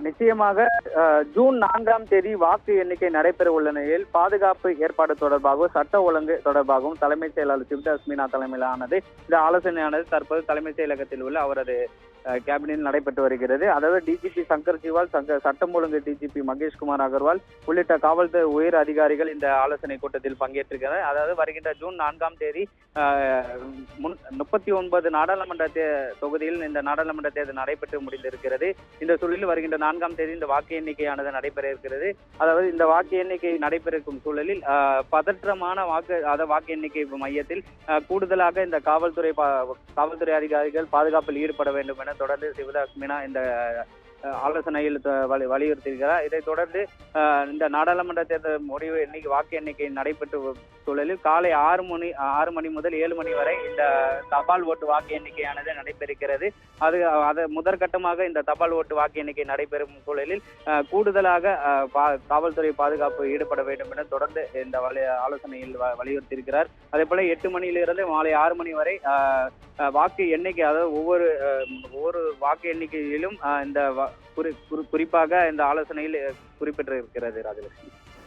நிச்சயமாக ஜூன் 4ஆம் தேதி வாக்கு எண்ணிக்கை நடைபெற உள்ள நிலையில் பாதுகாப்பு ஏற்பாடு தொடர்பாகவும் சட்ட ஒழுங்கு தொடர்பாகவும் தலைமைச் செயலாளர் சிவதாஸ் மீனா தலைமையிலானது இந்த ஆலோசனையானது தற்போது தலைமைச் செயலகத்தில் உள்ள அவரது கேபினில் நடைபெற்று வருகிறது. அதாவது டிஜிபி சங்கர் ஜிவால், சட்டம் ஒழுங்கு டிஜிபி மகேஷ்குமார் அகர்வால் உள்ளிட்ட காவல்துறை உயர் அதிகாரிகள் இந்த ஆலோசனை கூட்டத்தில் பங்கேற்றிருக்கிறார். அதாவது வருகின்ற ஜூன் 4ஆம் தேதி 39 நாடாளுமன்ற தொகுதியில் இந்த நாடாளுமன்ற தேர்தல் நடைபெற்று முடிந்திருக்கிறது. இந்த சூழலில் வருகின்ற 4ஆம் தேதி இந்த வாக்கு எண்ணிக்கையானது நடைபெற இருக்கிறது. அதாவது இந்த வாக்கு எண்ணிக்கை நடைபெறும் சூழலில் பதற்றமான வாக்கு எண்ணிக்கை மையத்தில் கூடுதலாக இந்த காவல்துறை அதிகாரிகள் பாதுகாப்பில் ஈடுபட வேண்டும் என தொடர்ந்து சிவதாஸ் மீனா இந்த ஆலோசனையில் வலியுறுத்தியிருக்கிறார். இதைத் தொடர்ந்து இந்த நாடாளுமன்ற தேர்தல் முடிவு வாக்கு எண்ணிக்கை நடைபெற்று சூழலில் காலை 6 மணி முதல் 7 மணி வரை இந்த தபால் ஓட்டு வாக்கு எண்ணிக்கையானது நடைபெறுகிறது. அது முதற்கட்டமாக இந்த தபால் ஓட்டு வாக்கு எண்ணிக்கை நடைபெறும் சூழலில் கூடுதலாக காவல்துறை பாதுகாப்பு ஈடுபட வேண்டும் என தொடர்ந்து இந்த ஆலோசனையில் வலியுறுத்தியிருக்கிறார். அதே போல 8 மணியிலிருந்து மாலை 6 மணி வரை வாக்கு எண்ணிக்கை, அதாவது ஒவ்வொரு வாக்கு எண்ணிக்கையிலும் இந்த குறிப்பாக இந்த ஆலோசனையில் குறிப்பிட்டிருக்கிறது. ராஜலட்சுமி.